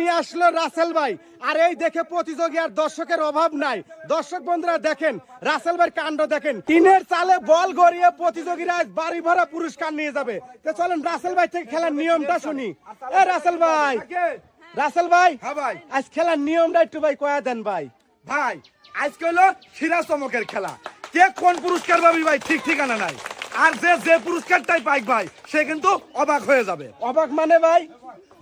নিয়ে আসলো রাসেল ভাই। আর এই দেখে প্রতিযোগী আর দর্শকের অভাব নাই। দর্শক বন্ধুরা দেখেন রাসেল ভাইয়ের কাণ্ড দেখেন। টিনের চালে বল গড়িয়ে প্রতিযোগীরা আজ বাড়ি ভরা পুরস্কার নিয়ে যাবে। তো চলেন রাসেল ভাই থেকে খেলার নিয়মটা শুনি। এ রাসেল ভাই, রাসেল ভাই, হ্যাঁ ভাই, আজ খেলার নিয়মটা একটু ভাই কয়া দেন ভাই। ভাই আজকে হলো সিরাজ চমকের খেলা। কে কোন পুরস্কার পাবি ভাই ঠিক ঠিকানা নাই। আর যে যে পুরস্কারটাই পাই ভাই সে কিন্তু অবাক হয়ে যাবে। অবাক মানে ভাই?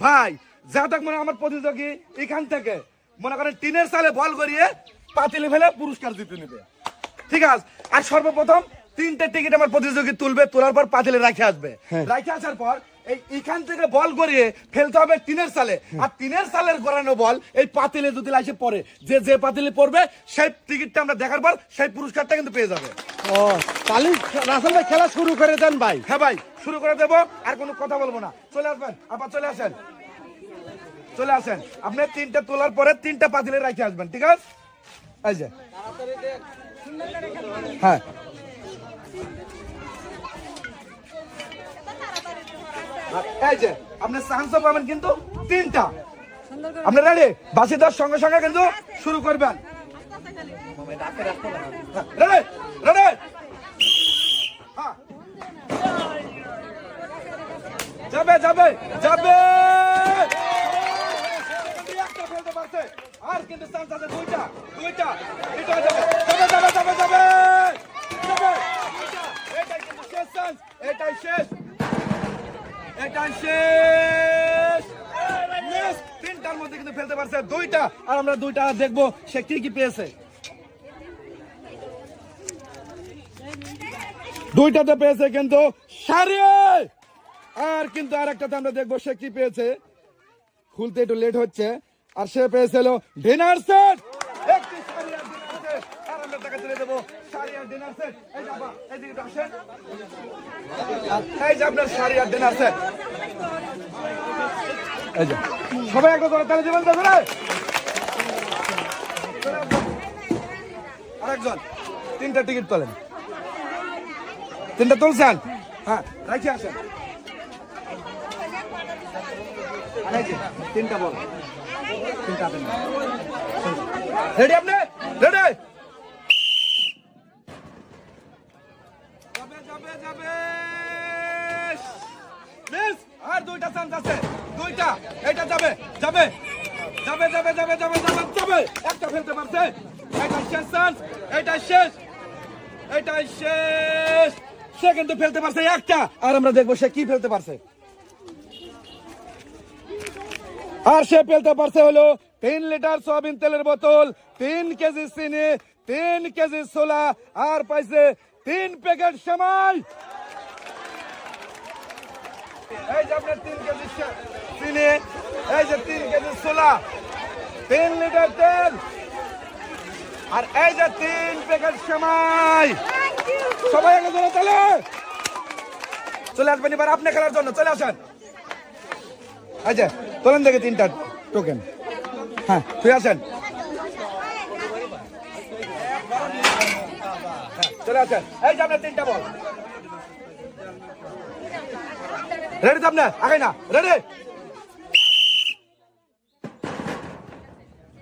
ভাই যাটা মানে আমার প্রতিযোগী এখান থেকে মনে করেন টিনের সালে বল করিয়ে পাতিলে ফেলে পুরস্কার জিতে নেবে, ঠিক আছে। আর সর্বপ্রথম 3টে টিকিট আমার প্রতিযোগী তুলবে, তোলার পর পাতিলে রাখে আসবে। রাখে আসার পর এইখান থেকে বল গড়িয়ে ফেলতে হবে টিনের সালে। আর টিনের সালের গড়ানো বল এই পাতিলে যদি লাইসে পড়ে, যে যে পাতিলে পড়বে সেই টিকিটটা আমরা দেখার পর সেই পুরস্কারটা কিন্তু পেয়ে যাবে। ও তাহলে রাসেল ভাই খেলা শুরু করে দেন ভাই। হ্যাঁ ভাই, শুরু করে দেবো, আর কোনো কথা বলবো না। চলে আসবেন, আবার চলে আসেন, চলে আসেন। আপনি 3টে তোলার পরে 3টা পাতিলে রাখে আসবেন, ঠিক আছে? এই যে হ্যাঁ, এই যে আপনি চান্সও পাবেন কিন্তু 3টা। আপনি রেডি? বাসি দেওয়ার সঙ্গে সঙ্গে কিন্তু শুরু করবেন। রেডি রেডি, যাবে যাবে যাবে, একটা ফেলতে পারছে। আর কিন্তু চান্স আছে দুইটা, দুইটা এটা যাবে যাবে যাবে যাবে যাবে যাবে। এটাই কিন্তু শেষ চান্স, এটাই শেষ, এটাই শেষ। 3টার মধ্যে কিন্তু ফেলতে পারছে দুইটা। আর আমরা দুইটা দেখবো সে কি কি পেয়েছে। দুইটাতে পেয়েছে কিন্তু সারি। আর কিন্তু আর একটাতে আমরা দেখবো সে কি পেয়েছে। খুলতে একটু লেট হচ্ছে। আর সে পেয়েছিল ডিনার সেট। একটি শাড়ি আর ডিনার সেট। আর আমরা টাকা তুলে দেবো শাড়ি আর ডিনার সেট। এই যে বাবা, এইদিকে আসেন। এই যে আপনার শাড়ি আর ডিনার সেট। এই যে সবাই একবার করে তালে দেবেন তো করে। আরেকজন 3টা টিকিট তোলেন। 3টা তুলছেন? হ্যাঁ, রাখি আসেন। 3টা বল, 3টা দেন। রেডি আপনি? রেডি? যাবে যাবে যাবে। মিস, আর 2টা চান্স আছে, 2টা। এটা যাবে যাবে যাবে যাবে যাবে যাবে যাবে যাবে। একটা ফেলতে পারছে। এটা শেষ চান্স, এটা শেষ, এটা শেষ। সে কিন্তু ফেলতে পারছে একটা। আর আমরা দেখবো সে কি ফেলতে পারছে। আর সে ফেলতে পারছে হলো 3 লিটার সয়াবিন তেলের বোতল, 3 কেজি চিনি, 3 কেজি ছোলা, আর পাইছে 3 প্যাকেট সেমাই। এই যে আপনার 3 কেজি চিনি, এই যে 3 কেজি ছোলা, 3 লিটার তেল, আর এই যে 3 প্যাকেট সেমাই। সবাই আগে চলে চলে চলে আসবেন এবার আপনি খেলার জন্য। চলে আসেন। আচ্ছা তোলেন দেখে 3টা টোকেন। হ্যাঁ তুই আসেন, চলে আসেন। এই যে আপনার 3টা বল রেডি তো? আপনার আগে না রেডি?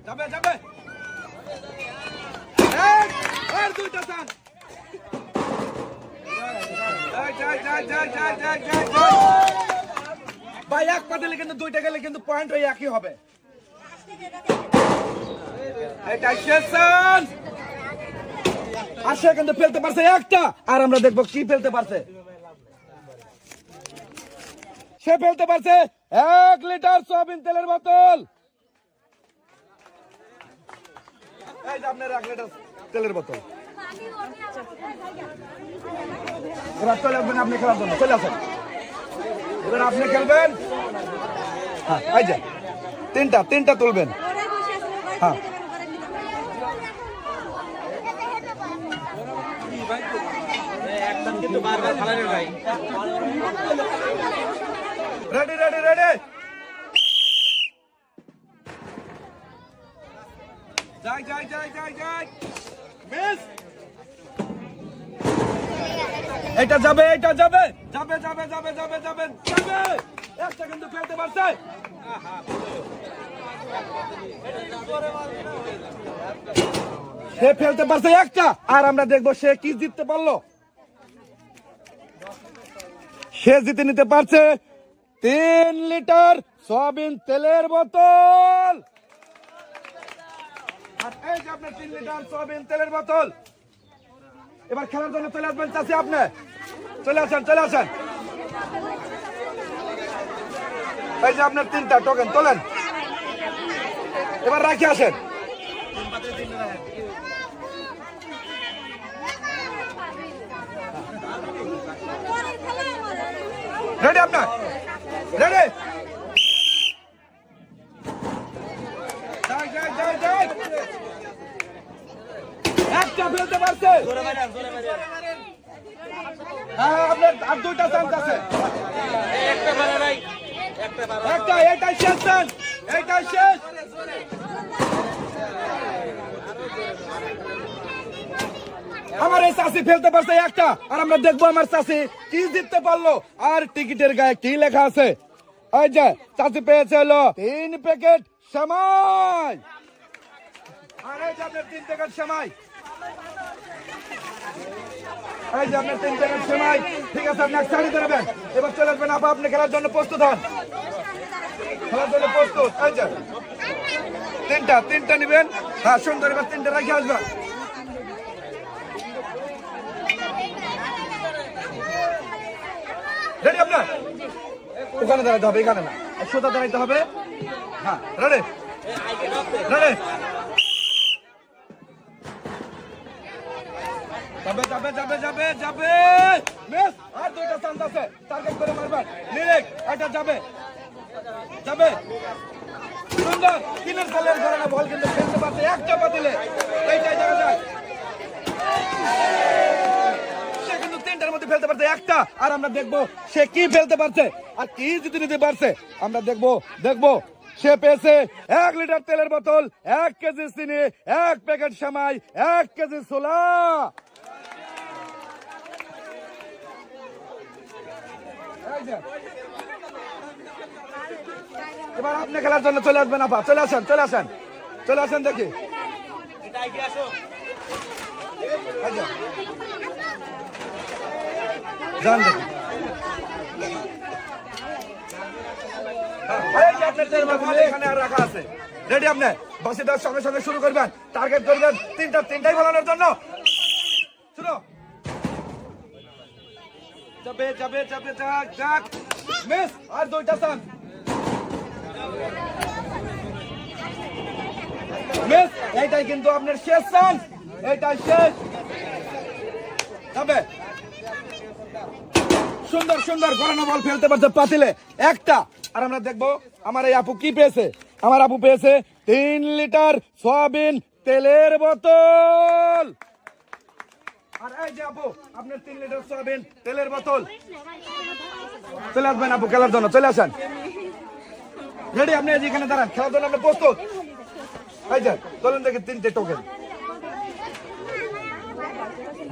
যাবে যাবে। আর 2টা চান্স। ভাই এক পাতিলে কিন্তু 2টা গেলে কিন্তু পয়েন্ট হয়ে একই হবে। এটা শেষ চান্স। আর সে কিন্তু ফেলতে পারছে একটা। আর আমরা দেখবো কি ফেলতে পারছে। সে ফেলতে পারছে 1 লিটার সয়াবিন তেলের বোতল। এই যে আপনার 1 লিটার তেলের বোতল। এবার চলে আসবেন আপনি খেলার জন্য। চলে আসেন, এবার আপনি খেলবেন। হ্যাঁ এই যে 3টা তুলবেন। হ্যাঁ রেডি রেডি রেডি। যাই যাই যাই যাই যাই। মিস, এটা যাবে, এটা যাবে যাবে যাবে যাবে যাবে যাবে যাবে। একটা কিন্তু ফেলতে পারছে। সে ফেলতে পারছে একটা, আর আমরা দেখবো সে কি জিততে পারলো। সে জিতে নিতে পারছে 3 লিটার সয়াবিন তেলের বোতল। আর এই যে আপনার 3 লিটার সয়াবিন তেলের বোতল। এবার খেলার জন্য চলে আসবেন চাচি, আপনি চলে আসেন, চলে আসেন। এই যে আপনার 3টা টোকেন তোলেন, এবার রাখি আসেন। রেডি আপনার? রেডি? একটা ফেলতে পারছে। হ্যাঁ, আপনার আর 2টা চান্স আছে। একটা, এটাই শেষ চান্স, এটাই শেষ। আমার এই চাষি ফেলতে পারছে একটা, আর আমরা দেখবো আমার চাষি কি জিততে পারলো। আর টিকিটের গায়ে কি লেখা আছে? এই যে চাষি পেয়েছে হলো 3 প্যাকেট সেমাই। আর এই যে আপনার 3 প্যাকেট সেমাই। এই যে আপনার 3 প্যাকেট সেমাই। ঠিক আছে, আপনি শাড়ি ধরবেন। এবার চলে আসবেন আপা, আপনি খেলার জন্য প্রস্তুত হন। খেলার জন্য প্রস্তুত। এই যে 3টা নিবেন। হ্যাঁ, সুন্দর। এবার 3টা রেখে আসবেন। রেডি আপনার? ওখানে দাঁড়াতে হবে, এখানে না, সোজা দাঁড়াইতে হবে। হ্যাঁ, রেডি? রেডি? যাবে যাবে যাবে যাবে যাবে। মিস। আর 2টা চান্স আছে, টার্গেট করে মারবেন। নিরেক, এটা যাবে যাবে। সুন্দর। 3 সালের ঘরানা বল কিন্তু খেলতে পারছে একটা পাতিলে। এইটাই দেখা যায়। সে কিন্তু 3টার মধ্যে ফেলতে পারছে একটা, আর আমরা দেখবো সে কি ফেলতে পারছে আর কি জিতে নিতে পারছে। আমরা দেখবো সে পেয়েছে 1 লিটার তেলের বোতল, 1 কেজি চিনি, 1 প্যাকেট সেমাই, 1 কেজি ছোলা। এবার আপনি খেলার জন্য চলে আসবেন আপা, চলে আসেন, চলে আসেন, চলে আসেন। দেখি যান, দেখি এখানে আর রাখা আছে। রেডি? আপনি বাসি দেওয়ার সঙ্গে সঙ্গে শুরু করবেন, টার্গেট করবেন 3টাই ফেলানোর জন্য। শুনো, যাবে যাবে যাবে, যাক যাক। মিস। আর 2টা চান্স। মিস। এইটাই কিন্তু আপনার শেষ চান্স, এইটাই শেষ। যাবে। সুন্দর সুন্দর গড়ানো বল ফেলতে পারছে পাতিলে একটা। আর আমরা দেখবো আমার এই আপু কি পেয়েছে। আমার আপু পেয়েছে 3 লিটার সয়াবিন তেলের বোতল। আর এই যে আপু, আপনার 3 লিটার সয়াবিন তেলের বোতল। চলে আসবেন আপু খেলার জন্য, চলে আসেন। রেডি? আপনি এখানে দাঁড়ান, খেলার জন্য আপনি প্রস্তুত। এই যে চলেন, দেখি 3টে টোকেন।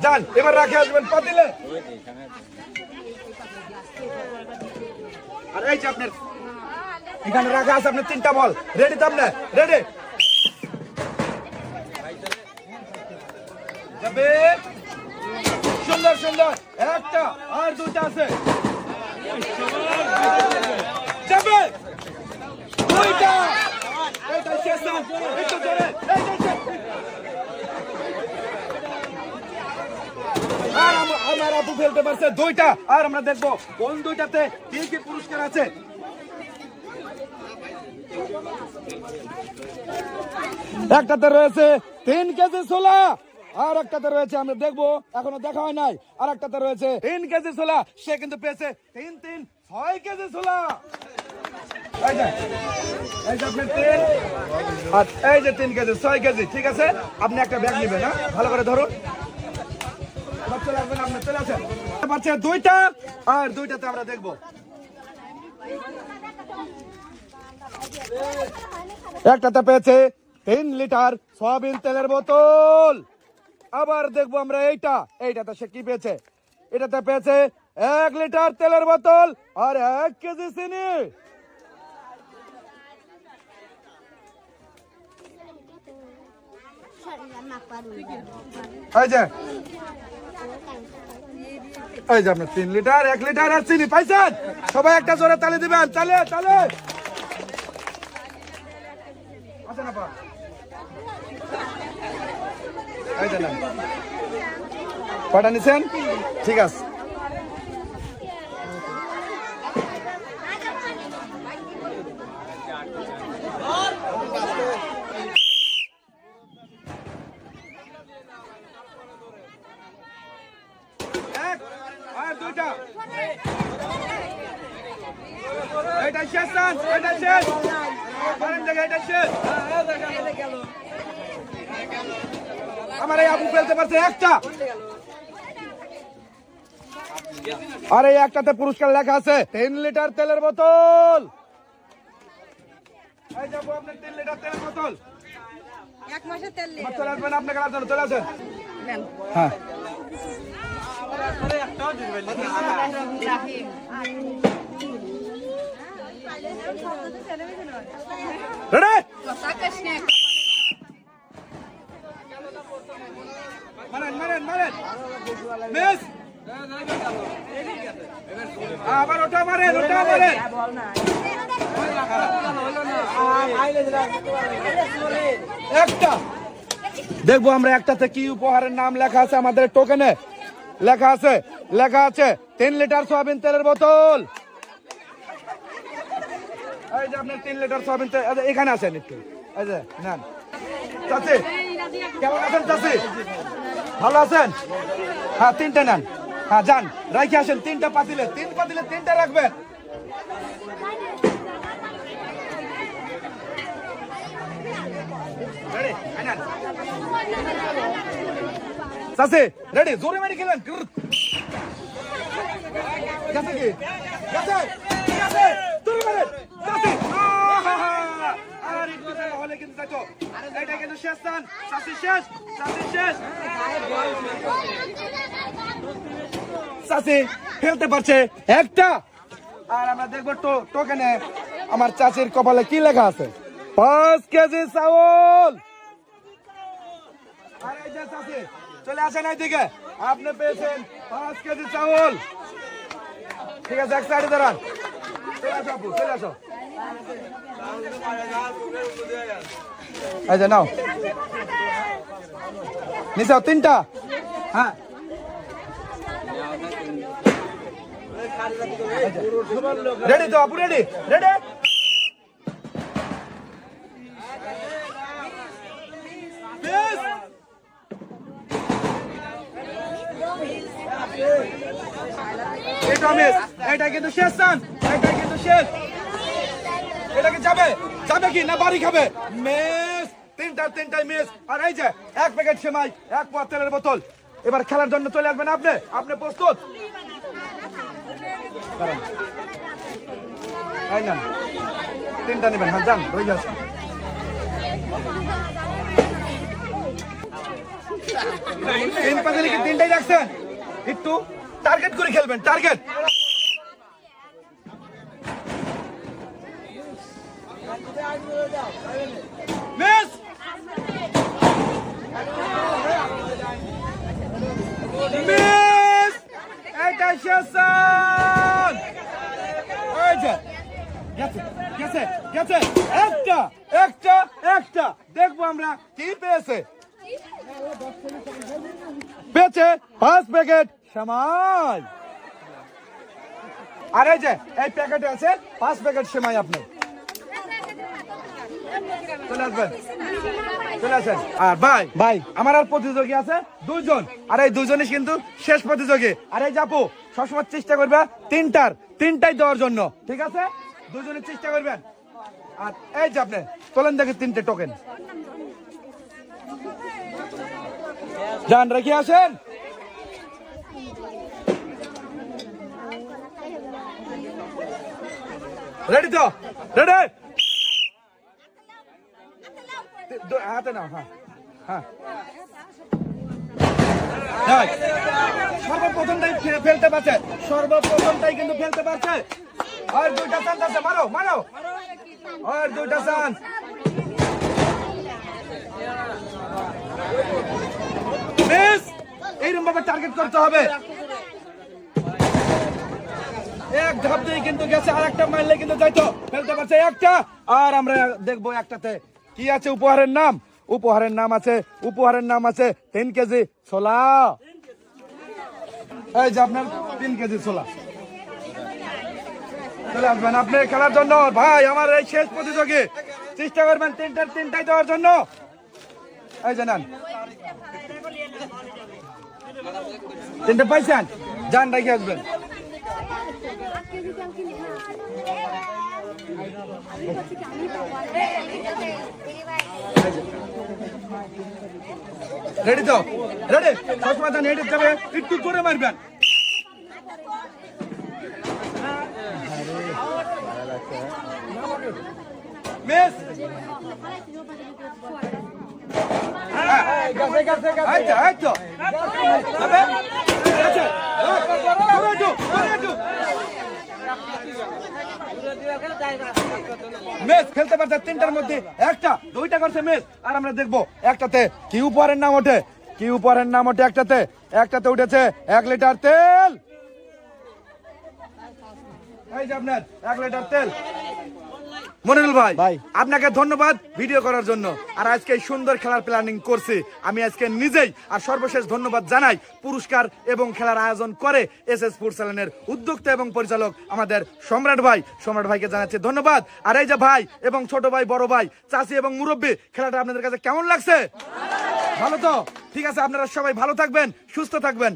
যান, এবার রাখে আসবেন পাতিলে। আর এই যে আপনার এখানে রাখা আছে আপনার 3টা বল। রেডি তো আপনি? রেডি? যাবে। সুন্দর সুন্দর। একটা, আর 2টা আছে। যাবে। 2টা। এইটা শেষ। একটু জোরে। এইটা শেষ। আর আমার আপু ফেলতে পারছে 2টা। আর আমরা দেখবো কোন 2টাতে কি কি পুরস্কার আছে। একটাতে রয়েছে 3 কেজি ছোলা, আর একটাতে রয়েছে, আমরা দেখবো, এখনো দেখা হয় নাই, আর একটাতে রয়েছে 3 কেজি ছোলা। সে কিন্তু পেয়েছে 6 কেজি ছোলা। এই যে আপনার 3, আর এই যে 3 কেজি, 6 কেজি। ঠিক আছে, আপনি একটা ব্যাগ নেবেন। হ্যাঁ, ভালো করে ধরুন। চলে আসবেন, আপনি চলে আসেন। পাচ্ছে 2টা, আর 2টাতে আমরা দেখবো একটাতে পেয়েছে 3 লিটার সয়াবিন তেলের বোতল। আবার দেখবো আমরা এইটাতে সে কি পেয়েছে। এটাতে পেয়েছে 1 লিটার তেলের বোতল আর 1 কেজি চিনি। এই যে আপনার 3 লিটার 1 লিটার আর চিনি পাইছেন? সবাই একটা জোরে তালি দিবেন। তালে তালে আচ্ছা না এই যে না কটা নিছেন? ঠিক আছে। আর দুইটা এটা শেষ রান, এটা শেষ করেন জায়গা, এটা শেষ। আমার এই আপু ফেলতে পারছে একটা, আর এই একটাতে পুরস্কার লেখা আছে 3 লিটার তেলের বোতল। এই যাবো আপনার 3 লিটার তেলের বোতল। এক মাসে তেল নিয়ে চলে আসবেন আপনি খেলার জন্য, চলে আসেন। হ্যাঁ রেডি মারেন মারেন মারেন মিস আবার ওটা মারেন, ওটা মারেন। একটা দেখবো আমরা একটাতে কি উপহারের নাম লেখা আছে আমাদের টোকেনে। লেখা আছে 3 লিটার সয়াবিন তেলের বোতল। এই যে আপনার 3 লিটার সয়াবিন তেল এখানে আছেন একটু, এই যে নেন। চাচি কেমন আছেন চাচি? ভালো আছেন? হ্যাঁ 3টে নেন। হ্যাঁ যান রাখি আসেন। 3টা পাতিলে 3 পাতিলে 3টা রাখবেন। চাচি রেডি, জোরে মারি খেলেন। গেছে কি গেছে গেছে, জোরে মারেন চাচি। আর একটু হলে কিন্তু যাইতো। এটা কিন্তু শেষ রান। চাচি শেষ, চাচি শেষ। চাচি ফেলতে পারছে একটা। আর আমরা দেখবো টোকেনে আমার চাচির কপালে কি লেখা আছে। 5 কেজি চাউল। আর এই যে চাচি চলে আসেন এইদিকে, আপনি পেয়েছেন 5 কেজি চাউল। ঠিক আছে এক সাইডে দাঁড়ান। চলে আসো আপু, চলে আসো। এই যে নাও নিচাও 3টা। হ্যাঁ রেডি তো আপু, রেডি রেডি। এটা কিন্তু শেষ রান, এটা কিন্তু শেষ। এটা কি যাবে, যাবে কি না বাড়ি খাবে? Miss, 3টাই miss. আর এই যে 1 প্যাকেট সেমাই, 1 পোয়া তেলের বোতল। এবার খেলার জন্য চলে আসবেন আপনি। আপনি প্রস্তুত? এই না 3টা নেবেন। হ্যাঁ যান, রয়ে যাচ্ছে। তিন পাতিলে কি 3টাই রাখছেন? একটু টার্গেট করে খেলবেন, টার্গেট। মিস, মিস, এটা শেষ রান। এই যে গেছে গেছে গেছে, একটা একটা একটা। দেখবো আমরা কি পেয়েছে। পেয়েছে 5 প্যাকেট সেমাই। আর এই যে এই প্যাকেটে আছে 5 প্যাকেট সেমাই। আপনি চলে আসবেন, চলে আসেন। আর ভাই ভাই আমার আর প্রতিযোগী আছে 2 জন। আর এই 2 জনই কিন্তু শেষ প্রতিযোগী। আর এই যাপু সবসময় চেষ্টা করবে 3টাই দেওয়ার জন্য। ঠিক আছে, 2 জনের চেষ্টা করবেন। আর এই যে আপনি তোলেন দেখে 3টে টোকেন। যান রেখে আসেন। রেডি তো, রেডি। হাতে নাও। হ্যাঁ হ্যাঁ, সর্বপ্রথমটাই ফেলতে পারছে, সর্বপ্রথমটাই কিন্তু ফেলতে পারছে। আর 2টা চান্স আছে, মারো মারো। আর 2টা চান্স। এরকম ভাবে টার্গেট করতে হবে। এক ধাপ দিয়ে কিন্তু গেছে, আর একটা মারলে কিন্তু যাইতো, ফেলতে পারছে একটা। আর আমরা দেখবো একটাতে কি আছে। উপহারের নাম, উপহারের নাম আছে, উপহারের নাম আছে 3 কেজি ছোলা। এই যে আপনার 3 কেজি ছোলা চলে আসবেন আপনি খেলার জন্য। ভাই আমার এই শেষ প্রতিযোগী, চেষ্টা করবেন তিনটাই দেওয়ার জন্য। এই যে নেন, 3টে পাইছেন, যান রেখে আসবেন। রেডি তো? রেডি? সবসময় যান, হেঁটে যাবে, একটু জোরে মারবেন। মিস মেস খেলতে পারছে 3টার মধ্যে একটা, 2টা করছে মেস। আর আমরা দেখবো একটাতে কি উপহারের নাম ওঠে, কি উপহারের নাম ওঠে। একটাতে উঠেছে 1 লিটার তেল। এই যে আপনার 1 লিটার তেল। মনিরুল ভাই, আপনাকে ধন্যবাদ ভিডিও করার জন্য। আর আজকে এই সুন্দর খেলার প্ল্যানিং করছি আমি আজকে নিজেই। আর সর্বশেষ ধন্যবাদ জানাই পুরস্কার এবং খেলার আয়োজন করে এসএস ফুড চ্যানেলের উদ্যোক্তা এবং পরিচালক আমাদের সম্রাট ভাইকে জানাচ্ছি ধন্যবাদ। আর এই যে ভাই এবং ছোট ভাই, বড় ভাই, চাচি এবং মুরব্বী, খেলাটা আপনাদের কাছে কেমন লাগছে? ভালো তো? ঠিক আছে, আপনারা সবাই ভালো থাকবেন, সুস্থ থাকবেন।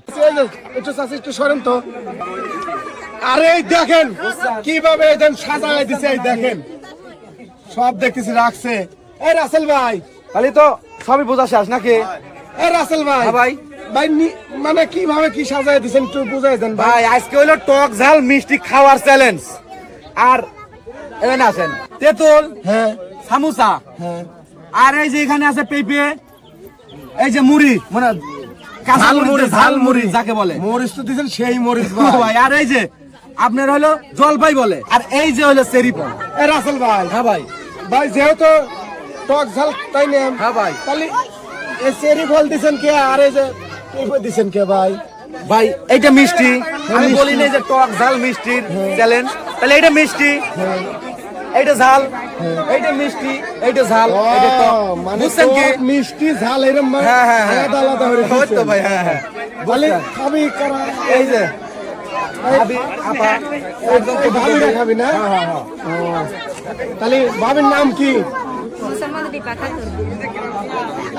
একটু চাচি একটু সরেন তো। আরে এই দেখেন কিভাবে এজন সাজায় দিছে, এই দেখেন সব দেখতেছি রাখছে। এই রাসেল ভাই, খালি তো সবই বোঝা শেষ নাকি? এই রাসেল ভাই, ভাই ভাই মানে কিভাবে কি সাজায় দিছেন একটু বুঝাই দেন ভাই। ভাই আজকে হলো টক ঝাল মিষ্টি খাওয়ার চ্যালেঞ্জ। আর এখানে আছেন তেঁতুল, হ্যাঁ সামোসা, হ্যাঁ, আর এই যে এখানে আছে পেঁপে, এই যে মুড়ি, মানে কাঁচা মুড়ি, ঝাল মুড়ি যাকে বলে। মরিচ তো দিছেন সেই মরিচ ভাই। আর এই যে আপনার হলো জলপাই বলে, আর এই যে হলো চেরি ফল। এই রাসেল ভাই, হ্যাঁ ভাই, ভাই যেহেতু টক ঝাল তাই নেন, হ্যাঁ ভাই, তাহলে এই চেরি ফল দিছেন কে আর এই যে পেঁপে দিছেন কে ভাই? ভাই এইটা মিষ্টি, আমি বলি না যে টক ঝাল মিষ্টির চ্যালেঞ্জ, তাহলে এটা মিষ্টি, এইটা ঝাল, এইটা মিষ্টি, এইটা ঝাল, এইটা টক, মানে বুঝছেন কি? মিষ্টি ঝাল এরকম হ্যাঁ হ্যাঁ আলাদা আলাদা হয়ে হ্যাঁ তো ভাই, হ্যাঁ হ্যাঁ। বলে খাবি কারা? এই যে ভাবি আপা একদম তো ভাবিরা খাবি না? হ্যাঁ হ্যাঁ হ্যাঁ। তাহলে ভাবির নাম কি? মুসাম্মদ দীপা খাতুন।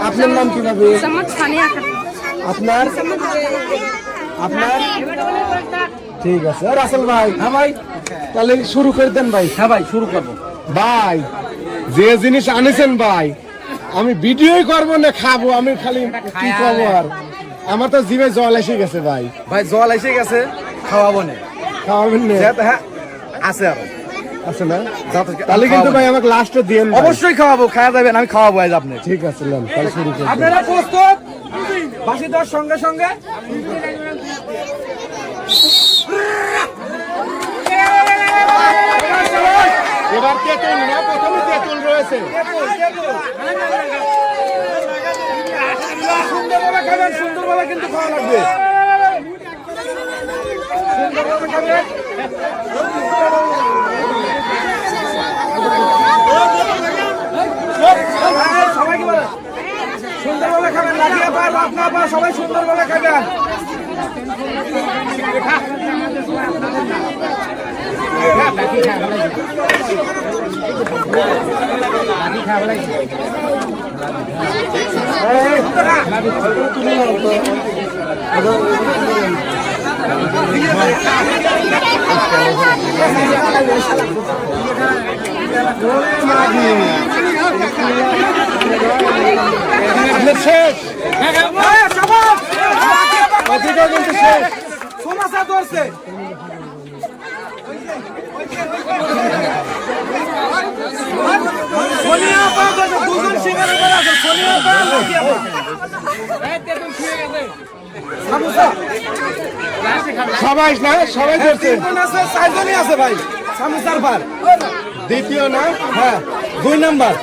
আপনার নাম কি ভাবি? মুসাম্মদ সানিয়া খাতুন। আপনার আপনার ঠিক আছে। আর রাসেল ভাই, হ্যাঁ ভাই, তাহলে শুরু করে দেন ভাই। হ্যাঁ ভাই শুরু করবো। ভাই যে জিনিস আনেছেন ভাই, আমি ভিডিওই করবো না খাবো, আমি খালি কি খবর, আমার তো জিভে জল এসে গেছে ভাই। ভাই জল এসে গেছে, খাওয়াবো না, খাওয়াবেন না? হ্যাঁ আছে আর আছে না? তাহলে কিন্তু ভাই আমাকে লাস্টে দিয়েন ভাই। অবশ্যই খাওয়াবো, খাওয়া যাবেন, আমি খাওয়াবো আজ আপনি। ঠিক আছে, নেন তাহলে শুরু করুন। আপনারা প্রস্তুত? বাঁশি দেওয়ার সঙ্গে সঙ্গে এবার তেঁতুল না, প্রথমে তেঁতুল রয়েছে। সুন্দরভাবে খাবেন, সুন্দরভাবে কিন্তু খাওয়া লাগবে, সুন্দরভাবে খাবেন। সবাই কি বলে? সুন্দরভাবে খাবেন, লাগিয়ে পা, আপনার পা, সবাই সুন্দরভাবে খাবেন। শেষ কিন্তু শেষ। সমস্যা ধরছে সোনিয়া পা, দুজন সিঙ্গার আছে, সোনিয়া পা, লাকিয়া পা। সামোসা সবাই না, সবাই করছে। তিনজন আছে, চারজনই আছে ভাই। সামোসার পার দ্বিতীয় না, হ্যাঁ 2 নাম্বার।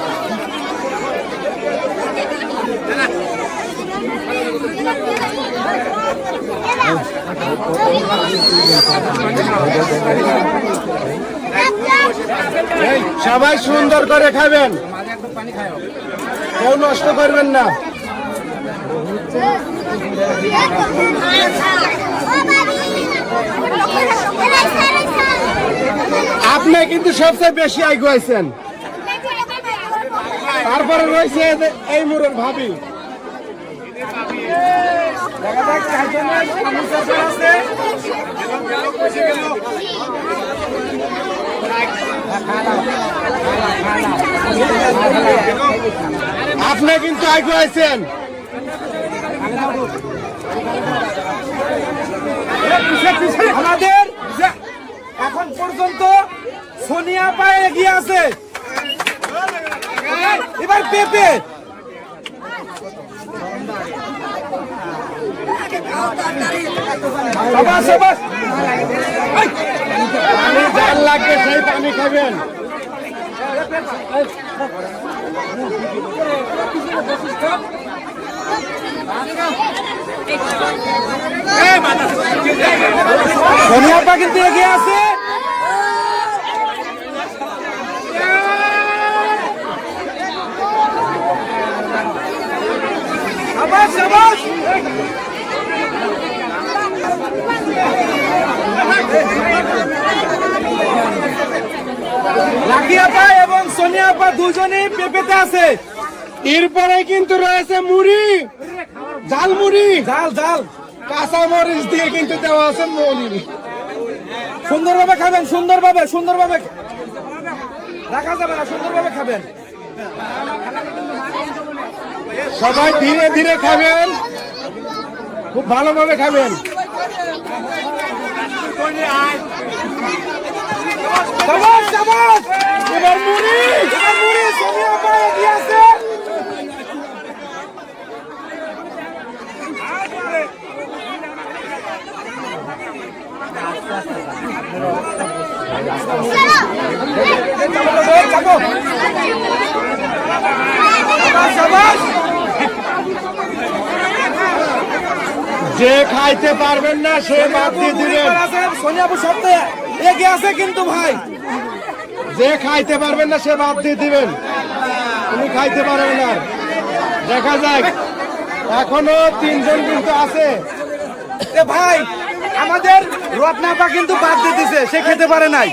সবাই সুন্দর করে খাবেন, কেউ নষ্ট করবেন না। আপনি কিন্তু সবচেয়ে বেশি আগুয়াইছেন, তারপরে রয়েছে এই মুরর ভাবি। আপনি কিন্তু আগুয়াইছেন। আমাদের এখন পর্যন্ত সোনিয়া পায়ে এগিয়ে আছে। এবার পেপে পানি জাল লাগবে, সেই পানি খাবেন। সোনিয়া পা কিন্তু এগিয়ে আছে। লাকি আপা এবং সোনিয়া আপা দুজনেই পেপেতে আছে। এরপরে কিন্তু রয়েছে মুড়ি, ঝাল মুড়ি, জাল জাল কাঁচা মরিচ দিয়ে কিন্তু দেওয়া আছে মুড়ি। সুন্দরভাবে খাবেন, সুন্দরভাবে সুন্দরভাবে রাখা যাবে না, সুন্দরভাবে খাবেন। সবাই ধীরে ধীরে খাবেন, খুব ভালোভাবে খাবেন। সাবাস সাবাস, এবার মুড়ি, এবার মুড়ি, সোনিয়া আপা এগিয়ে আছে। যে খাইতে পারবেন না সে বাদ দিয়ে দিবেন। সোনিয়া আপু সবচেয়ে এগিয়ে আছে কিন্তু ভাই। যে খাইতে পারবেন না সে বাদ দিয়ে দিবেন, উনি খাইতে পারবেন না। দেখা যাক, এখনো তিনজন কিন্তু আছে। এ ভাই, আমাদের রত্নাপা কিন্তু বাদ দিয়ে দিছে, সে খেতে পারে নাই।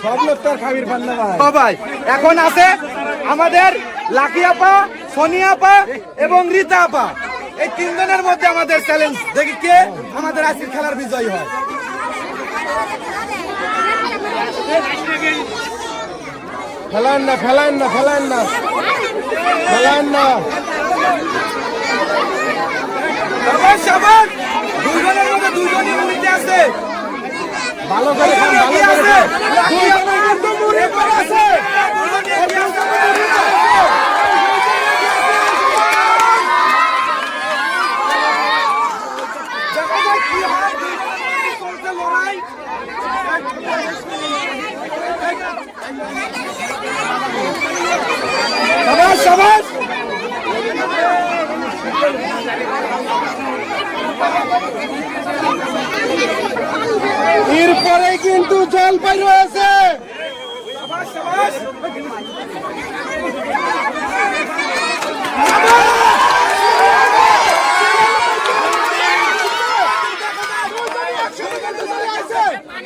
সব লোক তো আর খাবির পান না ভাই। সবাই এখন আছে আমাদের লাকি আপা, সোনিয়া আপা এবং রীতা আপা। এই তিনজনের মধ্যে আমাদের চ্যালেঞ্জ, দেখি কে আমাদের আজকের খেলার বিজয়ী হয়। ফেলান না, ফেলান না, ফেলান না, ফেলান না। সাবাস সাবাস, দুইজনের মধ্যে দুইজনই মুড়িতে আছে। ভালো করে খান, ভালো এগিয়ে করে আছে, খান। লাকি আপা কিন্তু মুড়ি পড়ে আছে। দেখা যাক কি হয়, দুইজনের মধ্যে চলছে লড়াই। সাবাস সাবাস, এরপরে কিন্তু জলপাই রয়েছে। সাবাস সাবাস,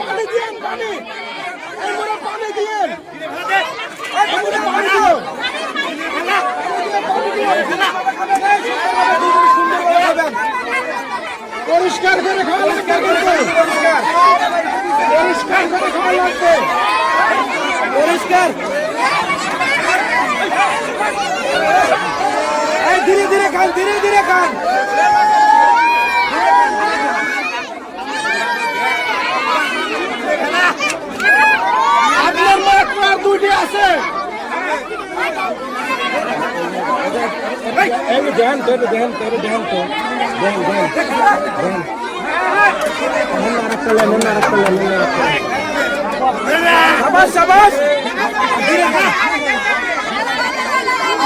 পানি দিয়েন, পানি, এই মুড়ে পানি দিয়েন, এই মুড়ে পানি দিয়েন। পরিষ্কার করে খাওয়া লাগবে, পরিষ্কার করে খাওয়া লাগবে, পরিষ্কার। এই ধীরে ধীরে খান, ধীরে ধীরে খান। আপনার মাত্র আর দুটি আছে। এই ধ্যান তো, ধ্যান তো, ধ্যান তো, ধ্যান ধ্যান ধ্যান। সাবাস সাবাস, ধীরে খান।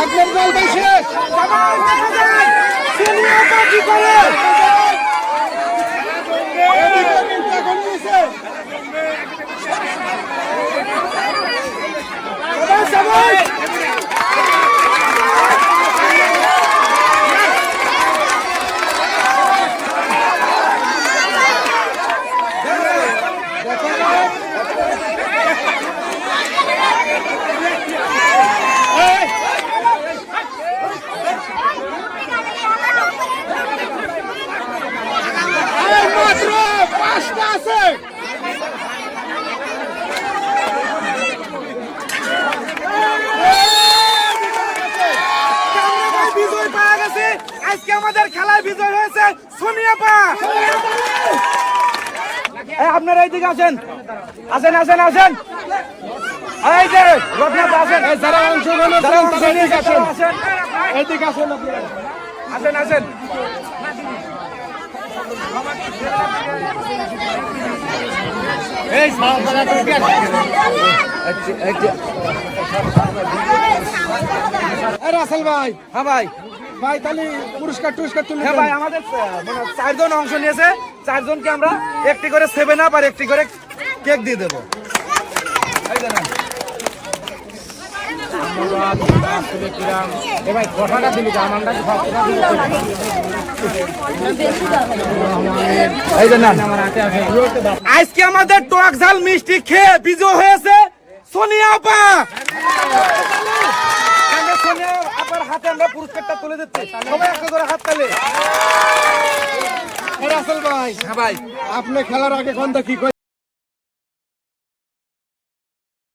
আপনার জলপাই শেষ। সোনিয়া আপা কি করে? মাত্র 5টা আছে। বিজয় পাওয়া গেছে। আজকে আমাদের খেলায় বিজয় হয়েছে সোনিয়া পা। আপনারা এইদিকে আসেন, আসেন আসেন আসেন। এই যে রত্নাথ আসেন, যারা অংশগ্রহণ যারা অংশ নিয়েছে তারা আসেন, এইদিকে আসেন আপনারা। আসেন আসেন। এই রাসেল ভাই, হ্যাঁ ভাই, ভাই তাহলে পুরস্কার টুরস্কার তুলে হ্যাঁ দেন। ভাই, আমাদের মানে 4 জন অংশ নিয়েছে। 4 জনকে আমরা একটি করে 7 আপ আর একটি করে কেক দিয়ে দেবো। এই যে নেন। এই যে নেন। আজকে আমাদের টক ঝাল মিষ্টি খেয়ে বিজয় হয়েছে সোনিয়া আপা। আমরা সোনিয়া আপার হাতে আমরা পুরস্কারটা তুলে দিচ্ছি। সবাই একটা করে হাত তালে। এই রাসেল ভাই, হ্যাঁ ভাই, আপনি খেলার আগে কোনটা কি